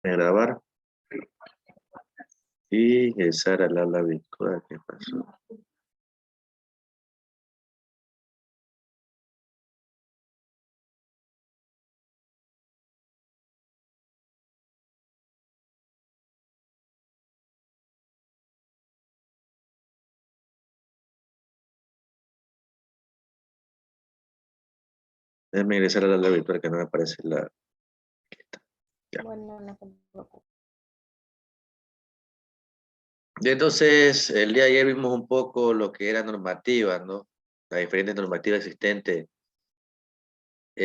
Grabar y ingresar al aula virtual. ¿Qué pasó? Déjame ingresar al aula virtual que no me aparece la... Ya. Bueno, no se preocupe. Y entonces, el día de ayer vimos un poco lo que era normativa, ¿no? Las diferentes normativas existentes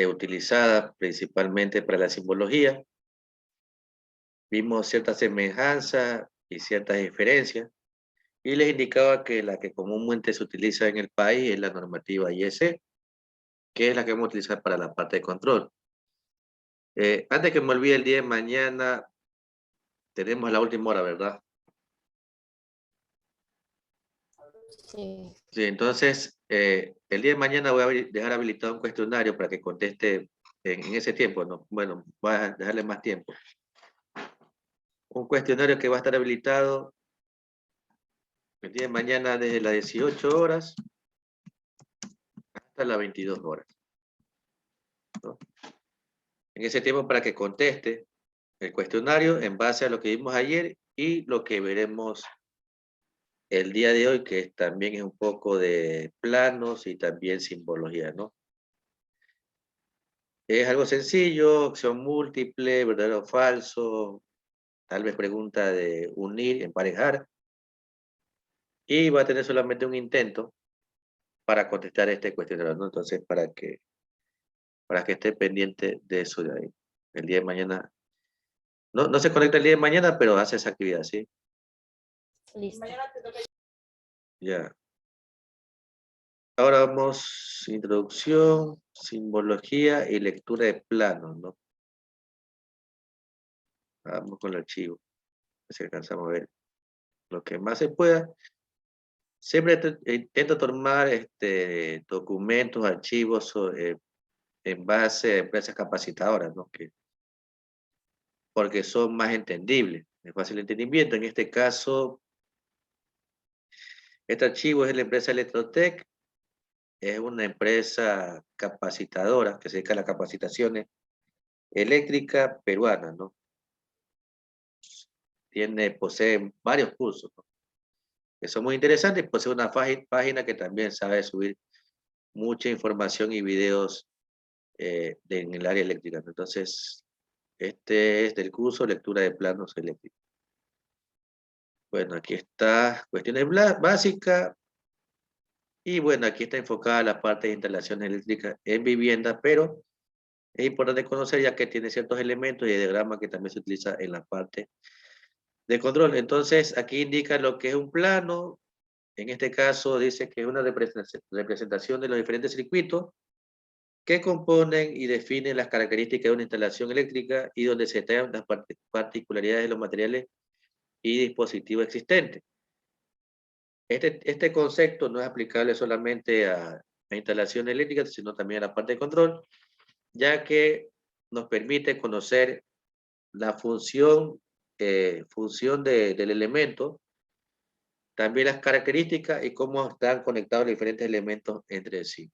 utilizadas principalmente para la simbología. Vimos ciertas semejanzas y ciertas diferencias. Y les indicaba que la que comúnmente se utiliza en el país es la normativa IEC, que es la que vamos a utilizar para la parte de control. Antes que me olvide, el día de mañana tenemos la última hora, ¿verdad? Sí. Sí, entonces, el día de mañana voy a dejar habilitado un cuestionario para que conteste en ese tiempo, ¿no? Bueno, voy a dejarle más tiempo. Un cuestionario que va a estar habilitado el día de mañana desde las 18 horas hasta las 22 horas, ¿no? En ese tiempo para que conteste el cuestionario en base a lo que vimos ayer y lo que veremos el día de hoy, que también es un poco de planos y también simbología, ¿no? Es algo sencillo, opción múltiple, verdadero o falso, tal vez pregunta de unir, emparejar, y va a tener solamente un intento para contestar este cuestionario, ¿no? Entonces, para que esté pendiente de eso de ahí. El día de mañana, no se conecta el día de mañana, pero hace esa actividad, ¿sí? Listo. Ya. Ahora vamos, introducción, simbología y lectura de planos, ¿no? Vamos con el archivo, si alcanzamos a ver lo que más se pueda. Siempre intento tomar documentos, archivos en base a empresas capacitadoras, ¿no? Porque son más entendibles, de fácil entendimiento. En este caso, este archivo es de la empresa Electrotec, es una empresa capacitadora que se dedica a las capacitaciones eléctricas peruanas, ¿no? Posee varios cursos, ¿no? Que son muy interesantes, posee una página que también sabe subir mucha información y videos en el área eléctrica, ¿no? Entonces, este es del curso Lectura de Planos Eléctricos. Bueno, aquí está cuestiones básicas. Y bueno, aquí está enfocada la parte de instalaciones eléctricas en vivienda, pero es importante conocer ya que tiene ciertos elementos y diagramas que también se utiliza en la parte de control. Entonces, aquí indica lo que es un plano. En este caso dice que es una representación de los diferentes circuitos que componen y definen las características de una instalación eléctrica y donde se detallan las particularidades de los materiales y dispositivos existentes. Este concepto no es aplicable solamente a instalación eléctrica, sino también a la parte de control, ya que nos permite conocer la función del elemento, también las características y cómo están conectados los diferentes elementos entre sí,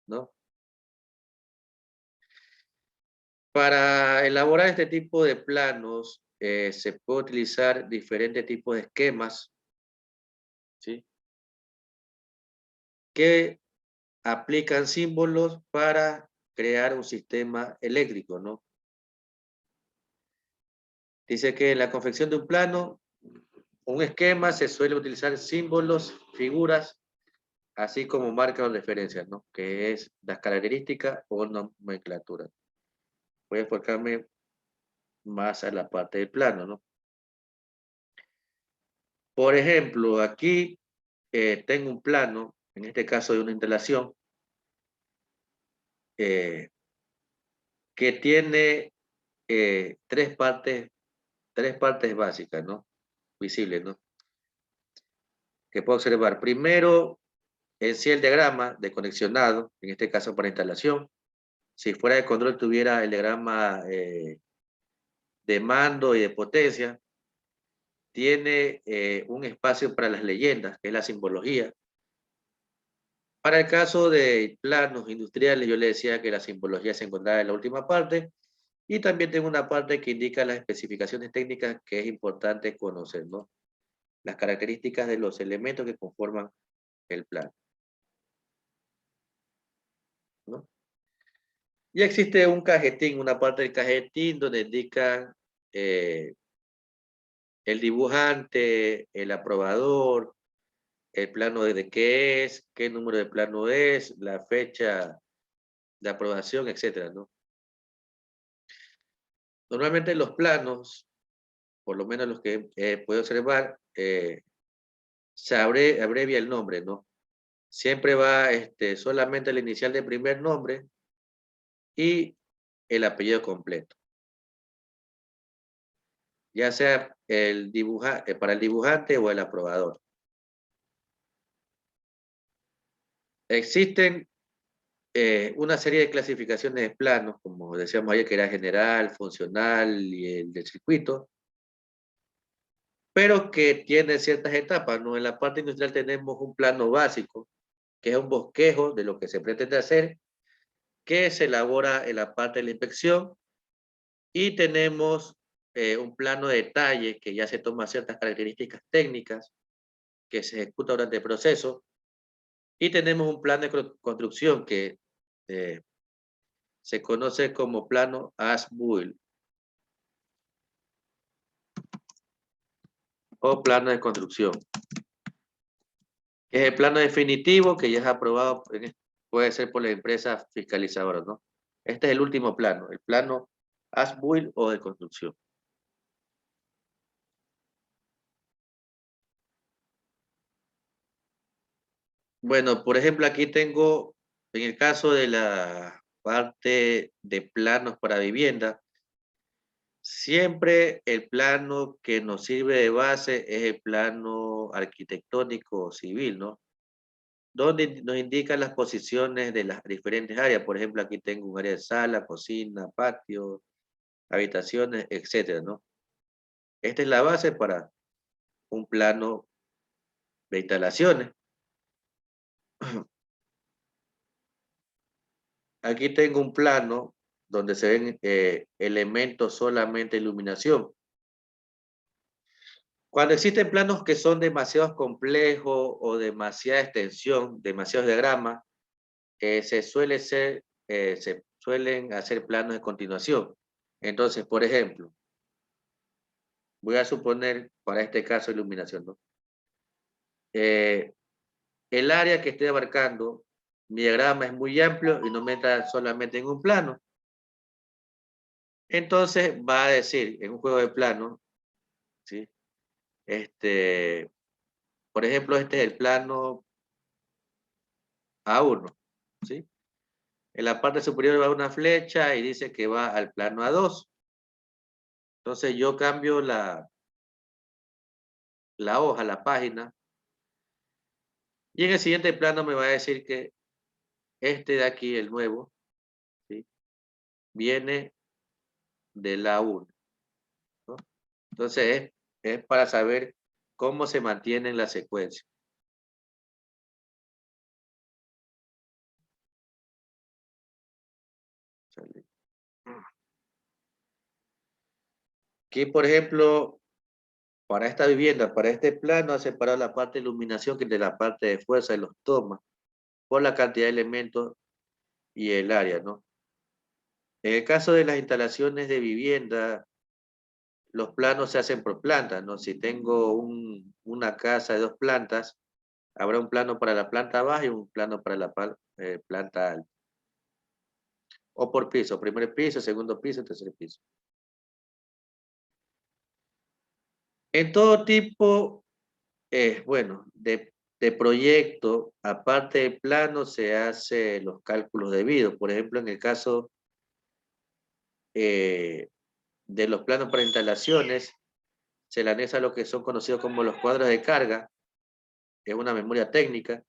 ¿no? Para elaborar este tipo de planos, se puede utilizar diferentes tipos de esquemas, ¿sí? Que aplican símbolos para crear un sistema eléctrico, ¿no? Dice que en la confección de un plano, un esquema se suele utilizar símbolos, figuras, así como marcas o referencias, ¿no? Que es las características o nomenclatura. Voy a enfocarme más a la parte del plano, ¿no? Por ejemplo, aquí tengo un plano, en este caso de una instalación, eh, que tiene tres partes básicas, ¿no? Visibles, ¿no? Que puedo observar. Primero, en sí el diagrama de conexionado, en este caso para instalación. Si fuera de control tuviera el diagrama de mando y de potencia, tiene un espacio para las leyendas, que es la simbología. Para el caso de planos industriales, yo le decía que la simbología se encontraba en la última parte, y también tengo una parte que indica las especificaciones técnicas que es importante conocer, ¿no? Las características de los elementos que conforman el plano, ¿no? Y existe un cajetín, una parte del cajetín donde indica eh, el dibujante, el aprobador, el plano de qué es, qué número de plano es, la fecha de aprobación, etcétera, ¿no? Normalmente los planos, por lo menos los que puedo observar, se abrevia el nombre, ¿no? Siempre va solamente el inicial del primer nombre y el apellido completo. Ya sea para el dibujante o el aprobador. Existen una serie de clasificaciones de planos, como decíamos ayer, que era general, funcional y el del circuito, pero que tiene ciertas etapas, ¿no? En la parte industrial tenemos un plano básico, que es un bosquejo de lo que se pretende hacer, que se elabora en la parte de la inspección, y tenemos un plano de detalle que ya se toma ciertas características técnicas que se ejecuta durante el proceso, y tenemos un plano de construcción que eh, se conoce como plano as-built o plano de construcción. Es el plano definitivo que ya es aprobado, puede ser por la empresa fiscalizadora, ¿no? Este es el último plano, el plano as-built o de construcción. Bueno, por ejemplo, aquí tengo, en el caso de la parte de planos para vivienda, siempre el plano que nos sirve de base es el plano arquitectónico civil, ¿no? Donde nos indican las posiciones de las diferentes áreas. Por ejemplo, aquí tengo un área de sala, cocina, patio, habitaciones, etcétera, ¿no? Esta es la base para un plano de instalaciones. Aquí tengo un plano donde se ven elementos solamente de iluminación. Cuando existen planos que son demasiado complejos o demasiada extensión, demasiados diagramas, se suelen hacer planos de continuación. Entonces, por ejemplo, voy a suponer para este caso iluminación, ¿no? El área que estoy abarcando, mi diagrama es muy amplio y no me entra solamente en un plano. Entonces va a decir, en un juego de planos, ¿sí? Por ejemplo, este es el plano A1, ¿sí? En la parte superior va una flecha y dice que va al plano A2. Entonces yo cambio la hoja, la página, y en el siguiente plano me va a decir que este de aquí, el nuevo, ¿sí? Viene del A1, ¿no? Entonces es para saber cómo se mantiene la secuencia. Aquí, por ejemplo, para esta vivienda, para este plano, ha separado la parte de iluminación que de la parte de fuerza de los tomas, por la cantidad de elementos y el área, ¿no? En el caso de las instalaciones de vivienda, los planos se hacen por planta, ¿no? Si tengo una casa de 2 plantas, habrá un plano para la planta baja y un plano para la planta alta. O por piso, primer piso, segundo piso, tercer piso. En todo tipo, bueno, de proyecto, aparte de plano, se hace los cálculos debidos. Por ejemplo, en el caso de los planos para instalaciones, se le anexa lo que son conocidos como los cuadros de carga, que es una memoria técnica,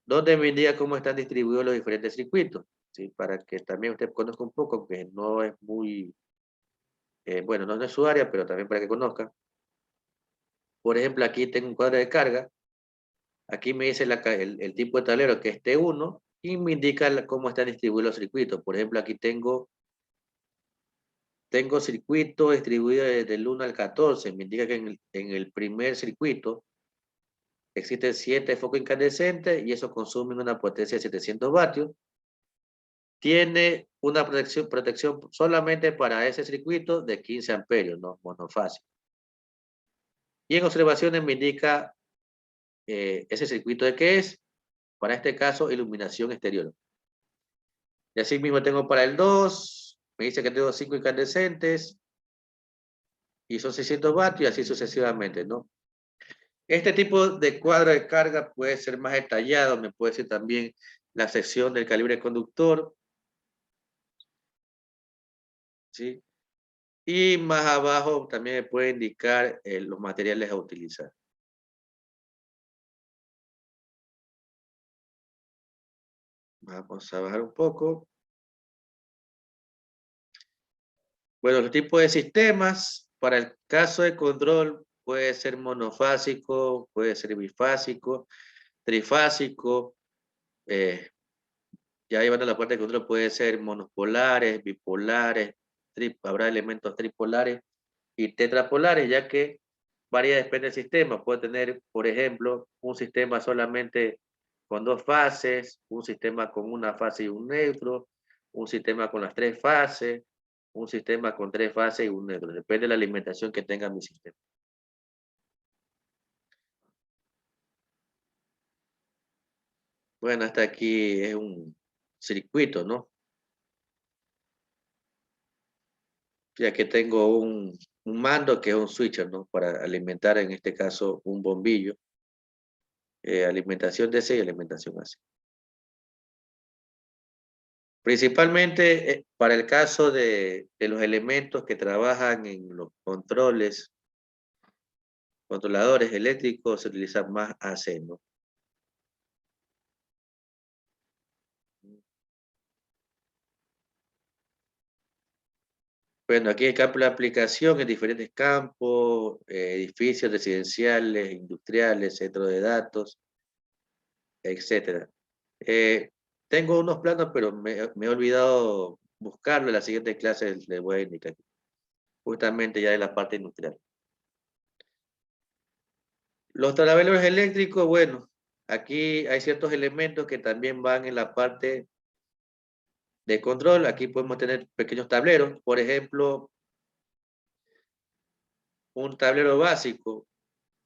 donde me indica cómo están distribuidos los diferentes circuitos, ¿sí? Para que también usted conozca un poco, que no es muy bueno, no es su área, pero también para que conozcan. Por ejemplo, aquí tengo un cuadro de carga. Aquí me dice el tipo de tablero que es T1 y me indica cómo están distribuidos los circuitos. Por ejemplo, aquí tengo circuitos distribuidos desde el 1 al 14. Me indica que en el primer circuito existen 7 focos incandescentes y eso consume una potencia de 700 vatios. Tiene una protección solamente para ese circuito de 15 amperios, ¿no? Monofásico. Y en observaciones me indica ese circuito de qué es. Para este caso, iluminación exterior. Y así mismo tengo para el 2, me dice que tengo 5 incandescentes y son 600 vatios y así sucesivamente, ¿no? Este tipo de cuadro de carga puede ser más detallado, me puede decir también la sección del calibre conductor, ¿sí? Y más abajo también me puede indicar los materiales a utilizar. Vamos a bajar un poco. Bueno, los tipos de sistemas, para el caso de control, puede ser monofásico, puede ser bifásico, trifásico, ya llevando la parte de control puede ser monopolares, bipolares, habrá elementos tripolares y tetrapolares, ya que varía, depende del sistema. Puede tener, por ejemplo, un sistema solamente con 2 fases, un sistema con una fase y un neutro, un sistema con las 3 fases, un sistema con 3 fases y un neutro. Depende de la alimentación que tenga mi sistema. Bueno, hasta aquí es un circuito, ¿no? Ya que tengo un mando que es un switcher, ¿no? Para alimentar, en este caso, un bombillo. Alimentación DC y alimentación AC. Principalmente para el caso de los elementos que trabajan en los controladores eléctricos, se utiliza más AC, ¿no? Bueno, aquí hay campo de aplicación en diferentes campos, edificios residenciales, industriales, centros de datos, etcétera. Tengo unos planos, pero me he olvidado buscarlo. En la siguiente clase les voy a indicar. Justamente ya de la parte industrial. Los tableros eléctricos, bueno, aquí hay ciertos elementos que también van en la parte de control. Aquí podemos tener pequeños tableros. Por ejemplo, un tablero básico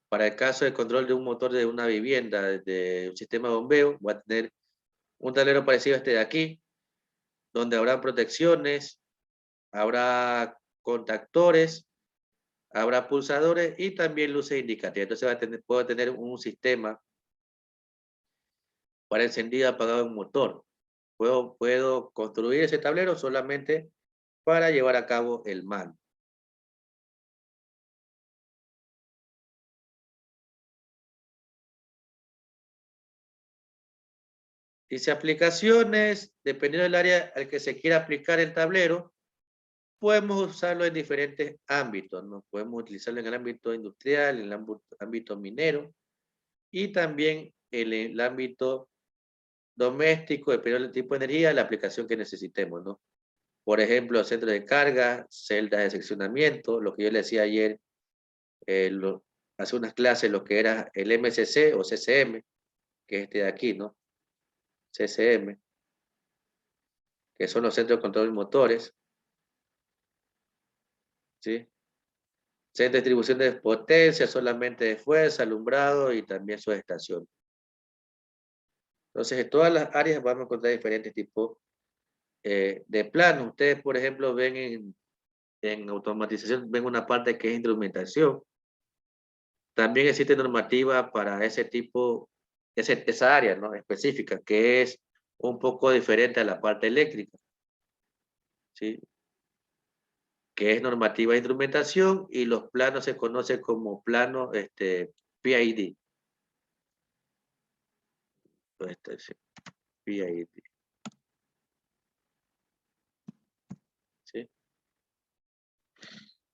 para el caso de control de un motor de una vivienda, de un sistema de bombeo. Voy a tener un tablero parecido a este de aquí, donde habrá protecciones, habrá contactores, habrá pulsadores y también luces indicativas. Entonces puedo tener un sistema para encendido y apagado un motor. Puedo construir ese tablero solamente para llevar a cabo el mando. Dice aplicaciones, dependiendo del área al que se quiera aplicar el tablero, podemos usarlo en diferentes ámbitos, ¿no? Podemos utilizarlo en el ámbito industrial, en el ámbito minero y también en el ámbito doméstico, dependiendo del tipo de energía, la aplicación que necesitemos, ¿no? Por ejemplo, centros de carga, celdas de seccionamiento, lo que yo le decía ayer, hace unas clases, lo que era el MCC o CCM, que es este de aquí, ¿no? CCM, que son los centros de control de motores, ¿sí? Centro de distribución de potencia, solamente de fuerza, alumbrado y también sus estaciones. Entonces, en todas las áreas vamos a encontrar diferentes tipos de planos. Ustedes, por ejemplo, ven en automatización, ven una parte que es instrumentación. También existe normativa para ese tipo, esa área, ¿no? Específica, que es un poco diferente a la parte eléctrica, ¿sí? Que es normativa de instrumentación y los planos se conocen como plano PID. Sí, PID, ¿sí?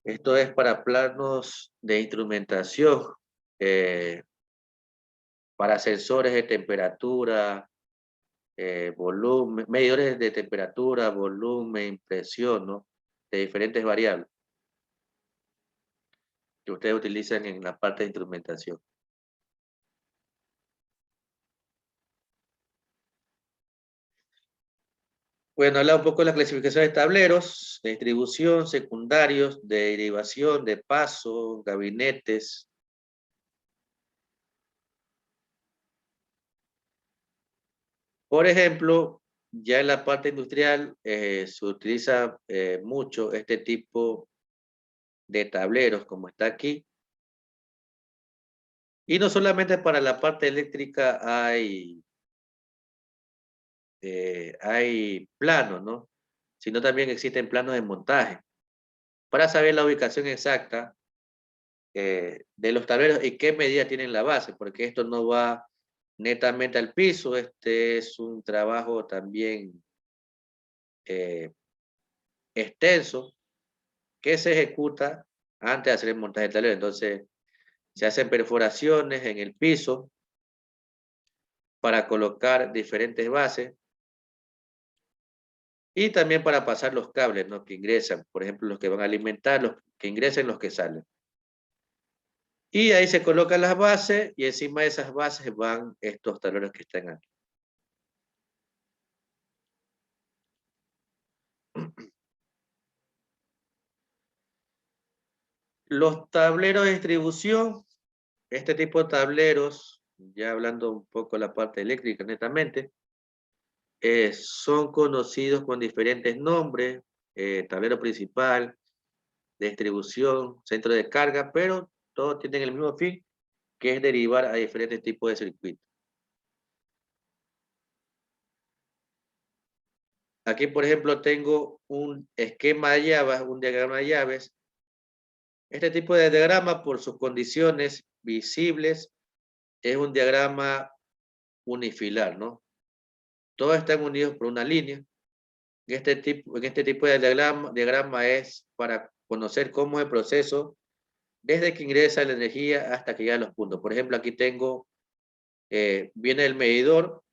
Esto es para planos de instrumentación, para sensores de temperatura, volumen, medidores de temperatura, volumen, presión, ¿no? De diferentes variables que ustedes utilizan en la parte de instrumentación. Bueno, habla un poco de la clasificación de tableros, de distribución, secundarios, de derivación, de paso, gabinetes. Por ejemplo, ya en la parte industrial se utiliza mucho este tipo de tableros, como está aquí. Y no solamente para la parte eléctrica hay planos, ¿no? Sino también existen planos de montaje para saber la ubicación exacta de los tableros y qué medida tienen la base, porque esto no va netamente al piso, este es un trabajo también eh, extenso que se ejecuta antes de hacer el montaje del tablero. Entonces, se hacen perforaciones en el piso para colocar diferentes bases y también para pasar los cables, ¿no? Que ingresan, por ejemplo, los que van a alimentar, los que ingresen, los que salen. Y ahí se colocan las bases y encima de esas bases van estos tableros que están aquí. Los tableros de distribución, este tipo de tableros, ya hablando un poco de la parte eléctrica netamente, son conocidos con diferentes nombres, tablero principal, distribución, centro de carga, pero todos tienen el mismo fin, que es derivar a diferentes tipos de circuitos. Aquí, por ejemplo, tengo un esquema de llaves, un diagrama de llaves. Este tipo de diagrama, por sus condiciones visibles, es un diagrama unifilar, ¿no? Todos están unidos por una línea. En este tipo de diagrama es para conocer cómo es el proceso desde que ingresa la energía hasta que llega a los puntos. Por ejemplo, aquí tengo, viene el medidor,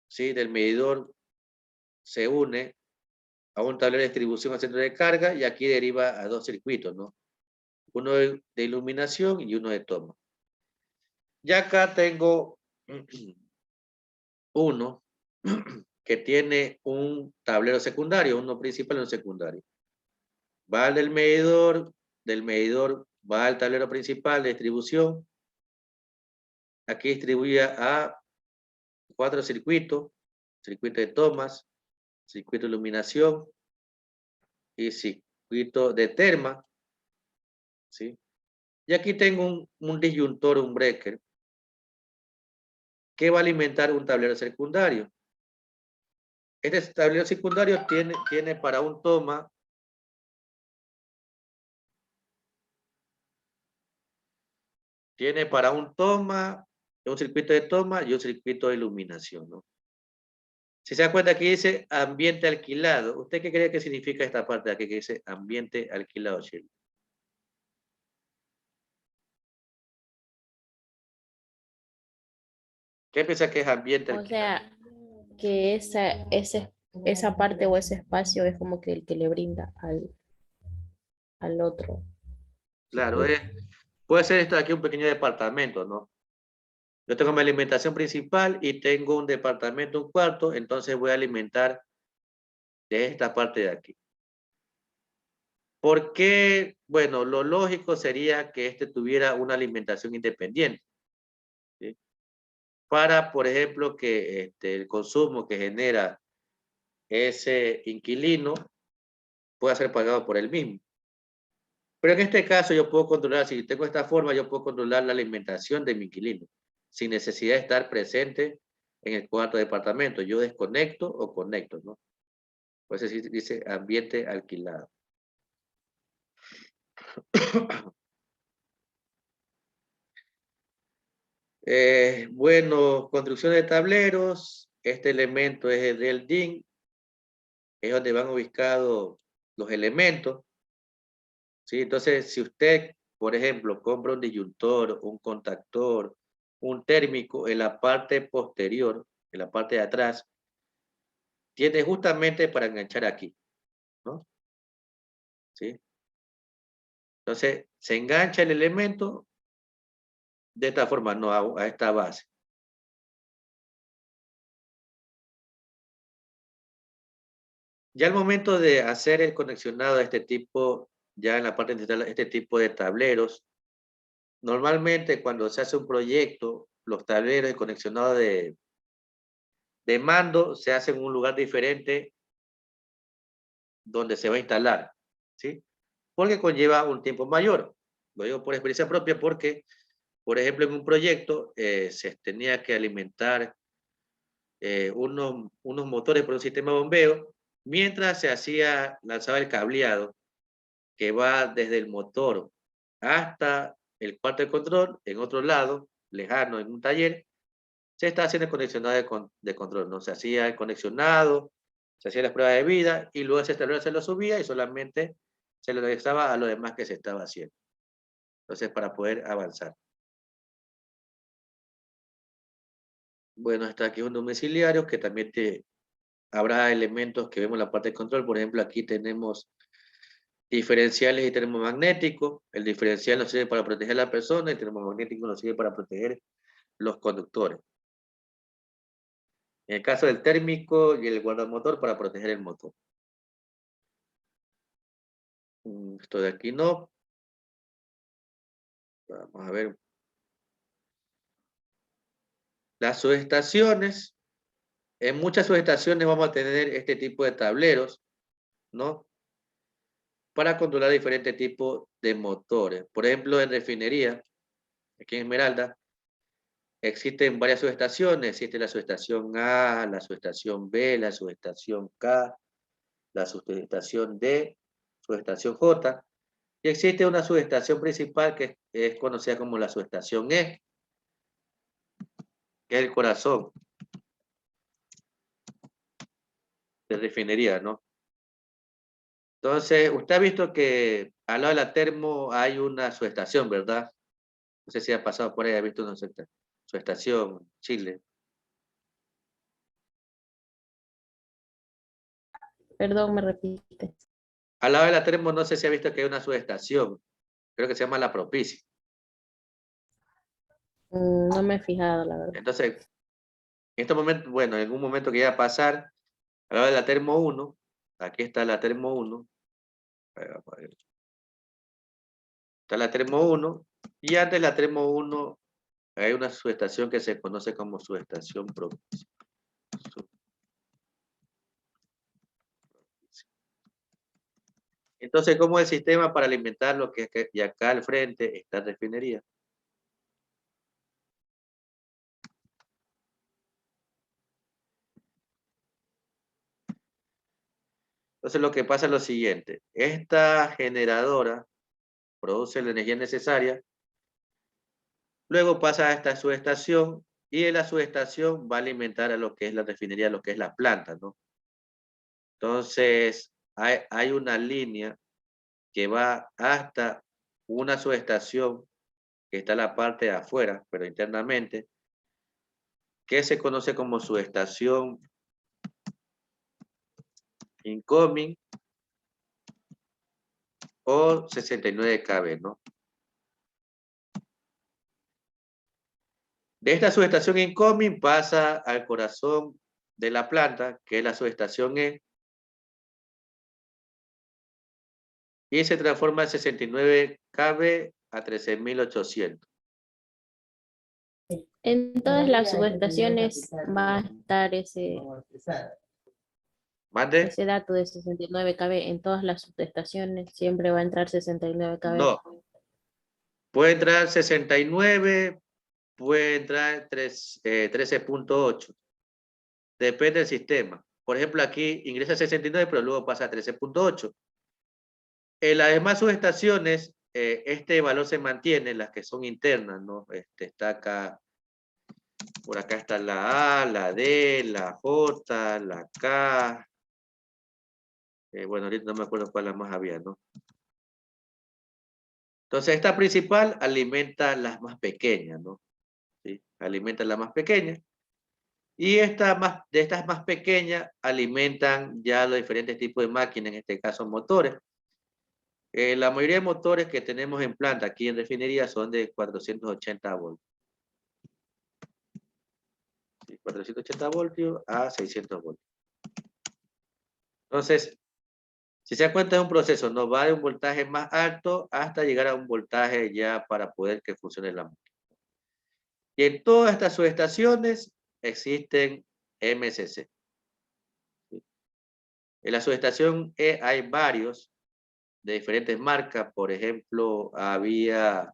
¿sí? Del medidor se une a un tablero de distribución al centro de carga y aquí deriva a dos circuitos, ¿no? Uno de iluminación y uno de toma. Ya acá tengo uno que tiene un tablero secundario, uno principal y uno secundario. Va al del medidor va al tablero principal de distribución. Aquí distribuye a 4 circuitos, circuito de tomas, circuito de iluminación y circuito de terma, ¿sí? Y aquí tengo un disyuntor, un breaker, que va a alimentar un tablero secundario. Este tablero secundario tiene para un toma, un circuito de toma y un circuito de iluminación, ¿no? Si se da cuenta, aquí dice ambiente alquilado. ¿Usted qué cree que significa esta parte de aquí que dice ambiente alquilado, Shirley? ¿Qué piensa que es ambiente O alquilado? sea, que esa parte o ese espacio es como que el que le brinda al otro Claro, circuito. puede ser esto de aquí un pequeño departamento, ¿no? Yo tengo mi alimentación principal y tengo un departamento, un cuarto, entonces voy a alimentar de esta parte de aquí. ¿Por qué? Bueno, lo lógico sería que este tuviera una alimentación independiente, ¿sí? Para, por ejemplo, que el consumo que genera ese inquilino pueda ser pagado por él mismo. Pero en este caso yo puedo controlar, si tengo esta forma, yo puedo controlar la alimentación de mi inquilino, sin necesidad de estar presente en el cuarto departamento. Yo desconecto o conecto, ¿no? Por eso dice ambiente alquilado. Bueno, construcción de tableros. Este elemento es el del DIN, es donde van ubicados los elementos. ¿sí? Entonces, si usted, por ejemplo, compra un disyuntor, un contactor, un térmico en la parte posterior, en la parte de atrás, tiene justamente para enganchar aquí, ¿no? ¿Sí? Entonces, se engancha el elemento de esta forma, no a esta base. Ya al momento de hacer el conexionado a este tipo, ya en la parte de este tipo de tableros, normalmente cuando se hace un proyecto, los tableros de conexionado de mando se hacen en un lugar diferente donde se va a instalar, ¿sí? Porque conlleva un tiempo mayor. Lo digo por experiencia propia porque, por ejemplo, en un proyecto se tenía que alimentar unos motores por un sistema de bombeo, mientras se lanzaba el cableado que va desde el motor hasta el cuarto de control, en otro lado, lejano, en un taller, se está haciendo el conexionado de control, ¿no? Se hacía el conexionado, se hacía las pruebas de vida y luego ese tablero se lo subía y solamente se lo regresaba a lo demás que se estaba haciendo. Entonces, para poder avanzar. Bueno, está aquí un domiciliario que también habrá elementos que vemos en la parte de control. Por ejemplo, aquí tenemos diferenciales y termomagnéticos. El diferencial nos sirve para proteger a la persona, el termomagnético nos sirve para proteger los conductores. En el caso del térmico y el guardamotor para proteger el motor. Esto de aquí no. Vamos a ver. Las subestaciones. En muchas subestaciones vamos a tener este tipo de tableros, ¿no? Para controlar diferentes tipos de motores. Por ejemplo, en refinería, aquí en Esmeralda, existen varias subestaciones. Existe la subestación A, la subestación B, la subestación K, la subestación D, subestación J. Y existe una subestación principal que es conocida como la subestación E, que es el corazón de refinería, ¿no? Entonces, usted ha visto que al lado de la termo hay una subestación, ¿verdad? No sé si ha pasado por ahí, ha visto una subestación, Chile. Perdón, me repite. Al lado de la termo no sé si ha visto que hay una subestación, creo que se llama La Propicia. No me he fijado, la verdad. Entonces, en este momento, bueno, en un momento que iba a pasar, al lado de la termo 1, aquí está la termo 1, está la termo 1, y antes de la termo 1 hay una subestación que se conoce como subestación Propicia. Entonces, ¿cómo es el sistema para alimentar lo que es y acá al frente está refinería? Entonces, lo que pasa es lo siguiente. Esta generadora produce la energía necesaria, luego pasa a esta subestación y en la subestación va a alimentar a lo que es la refinería, lo que es la planta, ¿no? Entonces, hay una línea que va hasta una subestación que está en la parte de afuera, pero internamente, que se conoce como subestación incoming o 69 kV, ¿no? De esta subestación incoming pasa al corazón de la planta, que es la subestación E, y se transforma en 69 kV a 13.800. En todas las subestaciones va a estar ¿Mande? ese dato de 69 kV. En todas las subestaciones siempre va a entrar 69 kV. No. Puede entrar 69, puede entrar 13.8. Depende del sistema. Por ejemplo, aquí ingresa 69, pero luego pasa a 13.8. En las demás subestaciones, este valor se mantiene, las que son internas, ¿no? Está acá, por acá está la A, la D, la J, la K. Bueno, ahorita no me acuerdo cuál la más había, ¿no? Entonces, esta principal alimenta las más pequeñas, ¿no? ¿Sí? Alimenta las más pequeñas. Y de estas más pequeñas alimentan ya los diferentes tipos de máquinas, en este caso motores. La mayoría de motores que tenemos en planta aquí en refinería son de 480 voltios. 480 voltios a 600 voltios. Entonces, si se da cuenta, es un proceso, nos va de un voltaje más alto hasta llegar a un voltaje ya para poder que funcione la máquina. Y en todas estas subestaciones existen MCC. En la subestación E hay varios de diferentes marcas. Por ejemplo, en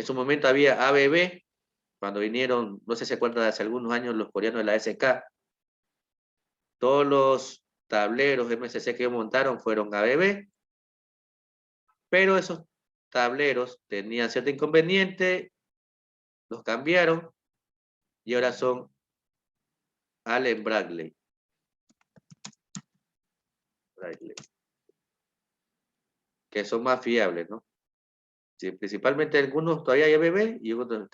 su momento había ABB, cuando vinieron, no sé si se acuerdan, hace algunos años los coreanos de la SK. Todos los tableros MCC que montaron fueron ABB, pero esos tableros tenían cierto inconveniente, los cambiaron y ahora son Allen Bradley. Que son más fiables, ¿no? Sí, principalmente algunos todavía hay ABB y otros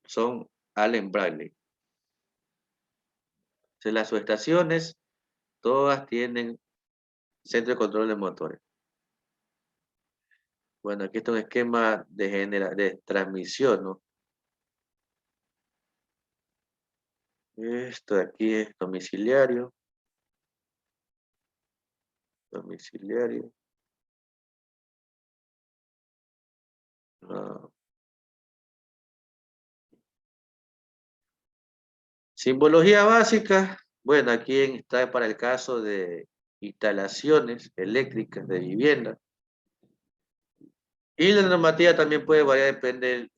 son Allen Bradley. Entonces, las subestaciones todas tienen centro de control de motores. Bueno, aquí está un esquema de transmisión, ¿no? Esto de aquí es domiciliario. Domiciliario. No. Simbología básica. Bueno, aquí está para el caso de instalaciones eléctricas de vivienda. Y la normativa también puede variar, depende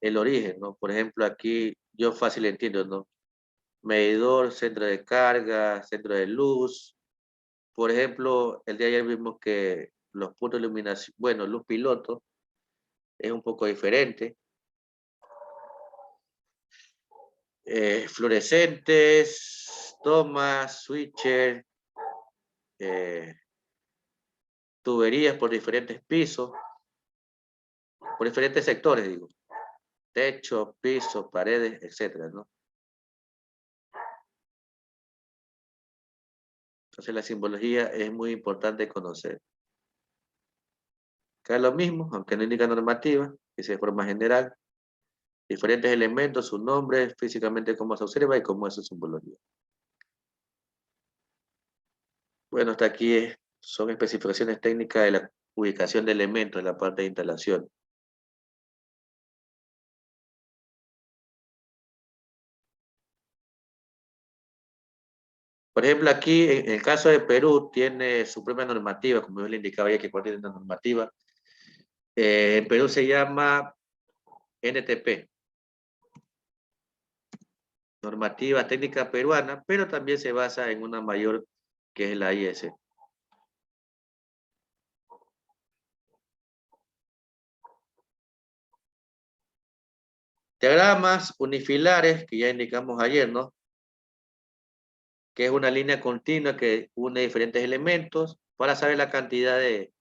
el origen, ¿no? Por ejemplo, aquí yo fácil entiendo, ¿no? Medidor, centro de carga, centro de luz. Por ejemplo, el día de ayer vimos que los puntos de iluminación, bueno, luz piloto, es un poco diferente. Fluorescentes, tomas, switcher, tuberías por diferentes pisos, por diferentes sectores, digo. Techo, piso, paredes, etcétera, ¿no? Entonces la simbología es muy importante conocer. Acá es lo mismo, aunque no indica normativa, dice de forma general, diferentes elementos, su nombre, físicamente cómo se observa y cómo es su simbología. Bueno, hasta aquí son especificaciones técnicas de la ubicación de elementos en la parte de instalación. Por ejemplo, aquí en el caso de Perú tiene su propia normativa, como yo le indicaba ya que cuál tiene una normativa. En Perú se llama NTP, normativa técnica peruana, pero también se basa en una mayor que es la IS. Diagramas unifilares, que ya indicamos ayer, ¿no? Que es una línea continua que une diferentes elementos para saber la cantidad de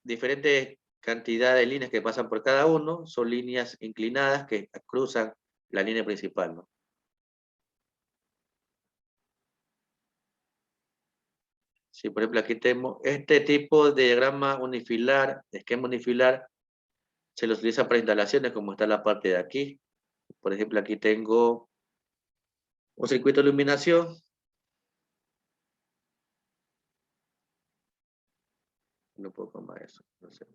diferentes cantidades de líneas que pasan por cada uno. Son líneas inclinadas que cruzan la línea principal, ¿no? Sí, por ejemplo, aquí tenemos este tipo de diagrama unifilar, esquema unifilar, se lo utiliza para instalaciones, como está la parte de aquí. Por ejemplo, aquí tengo un circuito de iluminación. No puedo tomar eso. No sé.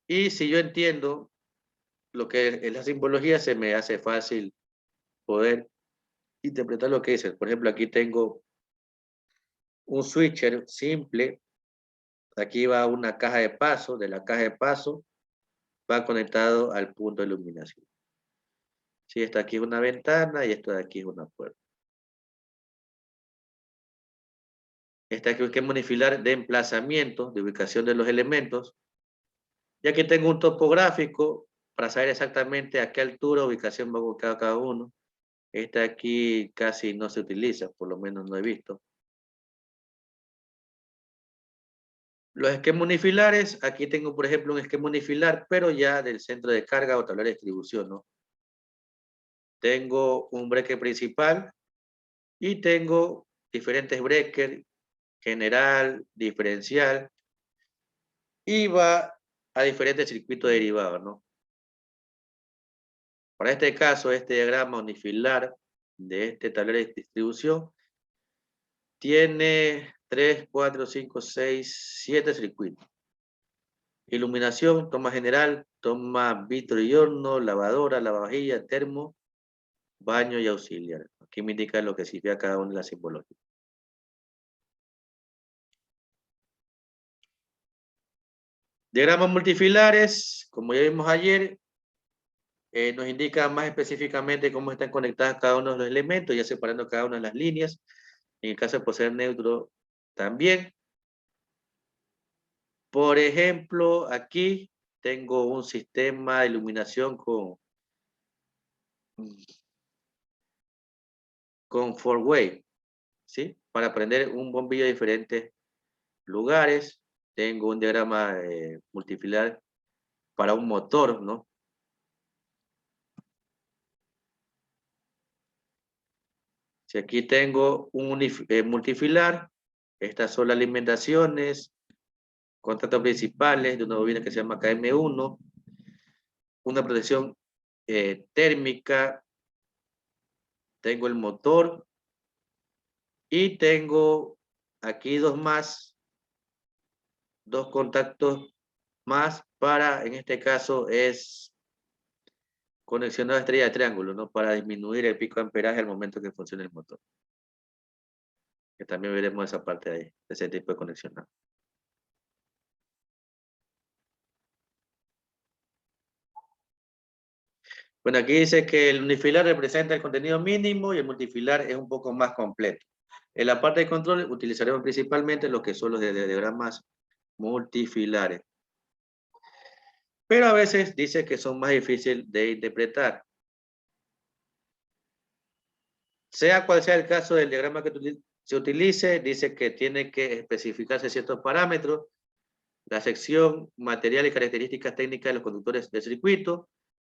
Y si yo entiendo lo que es la simbología, se me hace fácil poder interpretar lo que dice. Por ejemplo, aquí tengo un switcher simple. Aquí va una caja de paso. De la caja de paso va conectado al punto de iluminación. Sí, esta aquí es una ventana y esto de aquí es una puerta. Esta aquí es un esquema unifilar de emplazamiento, de ubicación de los elementos. Ya que tengo un topográfico para saber exactamente a qué altura, ubicación va ubicado cada uno. Esta aquí casi no se utiliza, por lo menos no he visto. Los esquemas unifilares, aquí tengo, por ejemplo, un esquema unifilar, pero ya del centro de carga o tablero de distribución, ¿no? Tengo un breaker principal y tengo diferentes breakers, general, diferencial, y va a diferentes circuitos derivados, ¿no? Para este caso, este diagrama unifilar de este tablero de distribución tiene 3, 4, 5, 6, 7 circuitos. Iluminación, toma general, toma vitro y horno, lavadora, lavavajilla, termo, baño y auxiliar. Aquí me indica lo que significa cada una de las simbologías. Diagramas multifilares, como ya vimos ayer, nos indica más específicamente cómo están conectadas cada uno de los elementos, ya separando cada una de las líneas. En el caso de poseer neutro, también. Por ejemplo, aquí tengo un sistema de iluminación con four-way, ¿sí? Para prender un bombillo de diferentes lugares. Tengo un diagrama multifilar para un motor, ¿no? Si aquí tengo un multifilar, estas son las alimentaciones, contactos principales de una bobina que se llama KM1, una protección térmica, tengo el motor y tengo aquí dos contactos más para, en este caso es conexión a la estrella de triángulo, ¿no? Para disminuir el pico de amperaje al momento que funcione el motor. Que también veremos esa parte de ahí, de ese tipo de conexión, ¿no? Bueno, aquí dice que el unifilar representa el contenido mínimo y el multifilar es un poco más completo. En la parte de control utilizaremos principalmente lo que son los diagramas multifilares. Pero a veces dice que son más difíciles de interpretar. Sea cual sea el caso del diagrama que se utilice, dice que tiene que especificarse ciertos parámetros, la sección, material y características técnicas de los conductores del circuito,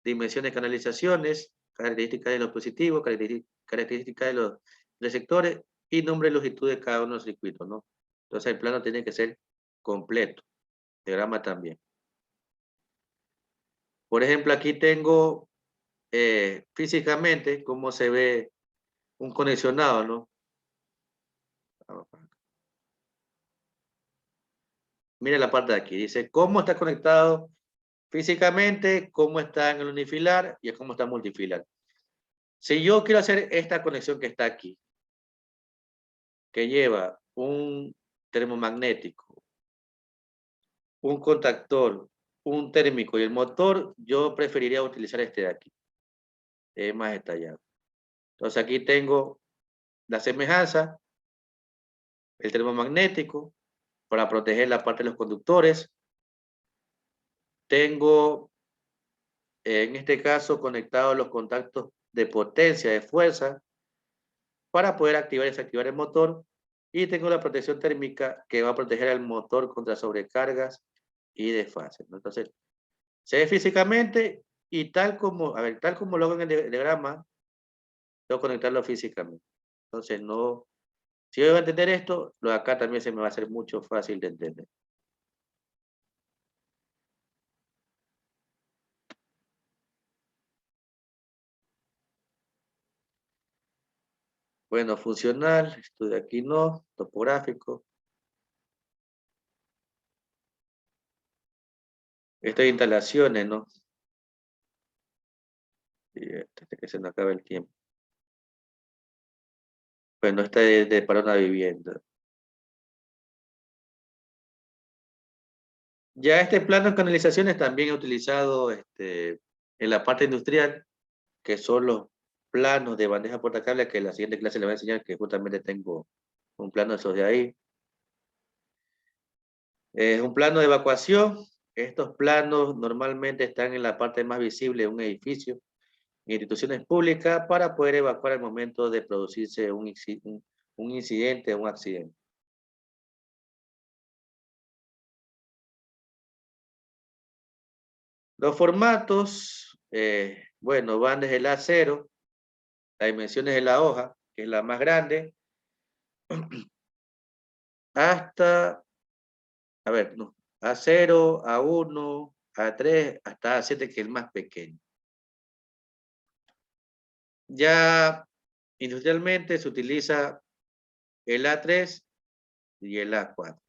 dimensiones, canalizaciones, características de los positivos, características de los receptores y nombre y longitud de cada uno de los circuitos, ¿no? Entonces el plano tiene que ser completo, el diagrama también. Por ejemplo, aquí tengo físicamente cómo se ve un conexionado, ¿no? Mira la parte de aquí, dice cómo está conectado físicamente, cómo está en el unifilar y cómo está multifilar. Si yo quiero hacer esta conexión que está aquí, que lleva un termomagnético, un contactor, un térmico y el motor, yo preferiría utilizar este de aquí. Es más detallado. Entonces aquí tengo la semejanza, el termomagnético, para proteger la parte de los conductores. Tengo, en este caso, conectados los contactos de potencia, de fuerza, para poder activar y desactivar el motor. Y tengo la protección térmica que va a proteger al motor contra sobrecargas y desfases, ¿no? Entonces, se ve físicamente y tal como, a ver, tal como lo hago en el diagrama, tengo que conectarlo físicamente. Entonces, no, si yo voy a entender esto, lo de acá también se me va a hacer mucho fácil de entender. Bueno, funcional, esto de aquí no, topográfico. Esto de instalaciones, ¿no? Y hasta que se nos acabe el tiempo. Bueno, esta es para una vivienda. Ya este plano de canalizaciones también he utilizado en la parte industrial, que son los planos de bandeja portacable, que en la siguiente clase le voy a enseñar, que justamente tengo un plano de esos de ahí. Es un plano de evacuación. Estos planos normalmente están en la parte más visible de un edificio, en instituciones públicas, para poder evacuar al momento de producirse un incidente o un accidente. Los formatos, bueno, van desde el A0, las dimensiones de la hoja, que es la más grande, hasta, a ver, no, A0, A1, A3, hasta A7, que es el más pequeño. Ya industrialmente se utiliza el A3 y el A4.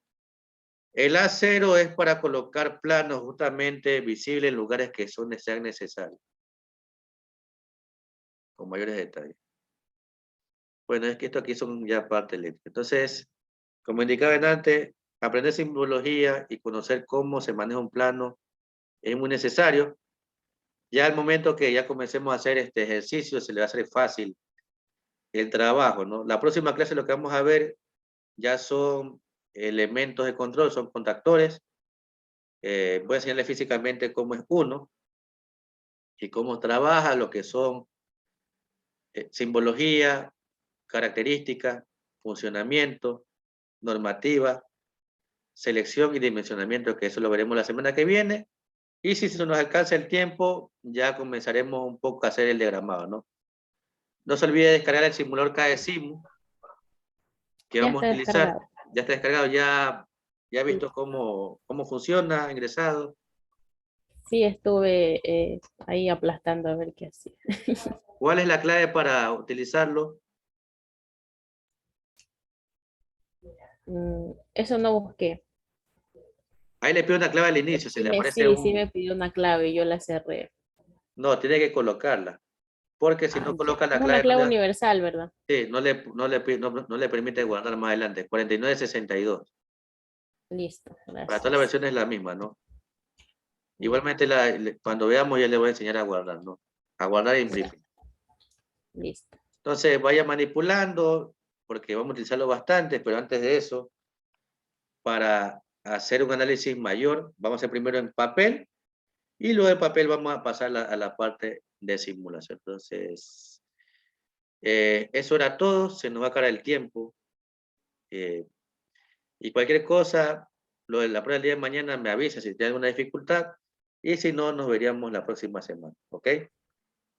El A0 es para colocar planos justamente visibles en lugares que sean necesarios, con mayores detalles. Bueno, es que esto aquí son ya parte eléctrica. Entonces, como indicaba antes, aprender simbología y conocer cómo se maneja un plano es muy necesario. Ya al momento que ya comencemos a hacer este ejercicio, se le va a hacer fácil el trabajo, ¿no? La próxima clase lo que vamos a ver ya son elementos de control, son contactores. Voy a enseñarles físicamente cómo es uno y cómo trabaja lo que son simbología, características, funcionamiento, normativa, selección y dimensionamiento, que eso lo veremos la semana que viene. Y si se nos alcanza el tiempo, ya comenzaremos un poco a hacer el diagramado, ¿no? No se olvide descargar el simulador KDSIMU que Ya vamos a está utilizar. descargado. Ya está descargado, ya ha Sí, visto cómo funciona, ingresado. sí, estuve ahí aplastando a ver qué hacía. ¿Cuál es la clave para utilizarlo? Eso no busqué. Ahí le pido una clave al inicio, se le aparece Sí me un... pidió una clave y yo la cerré. No, tiene que colocarla, porque si Ah, no ya. coloca la Es una clave, clave universal, ¿verdad? sí, no le permite guardar más adelante. 4962. Listo, Para todas las gracias. versiones es la misma, ¿no? Ya, Igualmente, cuando veamos, ya le voy a enseñar a guardar, ¿no? A guardar en briefing. listo. Entonces, vaya manipulando, porque vamos a utilizarlo bastante, pero antes de eso, para hacer un análisis mayor, vamos a hacer primero en papel, y luego de papel vamos a pasar a la parte de simulación. Entonces, eso era todo, se nos va a acabar el tiempo. Eh, y cualquier cosa, lo de la prueba del día de mañana me avisa si tiene alguna dificultad, y si no, nos veríamos la próxima semana, ¿ok?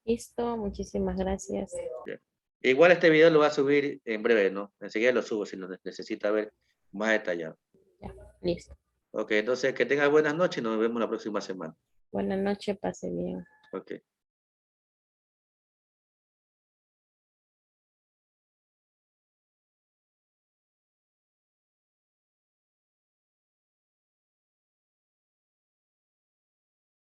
Listo, muchísimas gracias. Bien. Igual este video lo va a subir en breve, ¿no? Enseguida lo subo si lo necesita ver más detallado. Ya, listo. Ok, entonces que tenga buenas noches y nos vemos la próxima semana. Buenas noches, pase bien. Ok.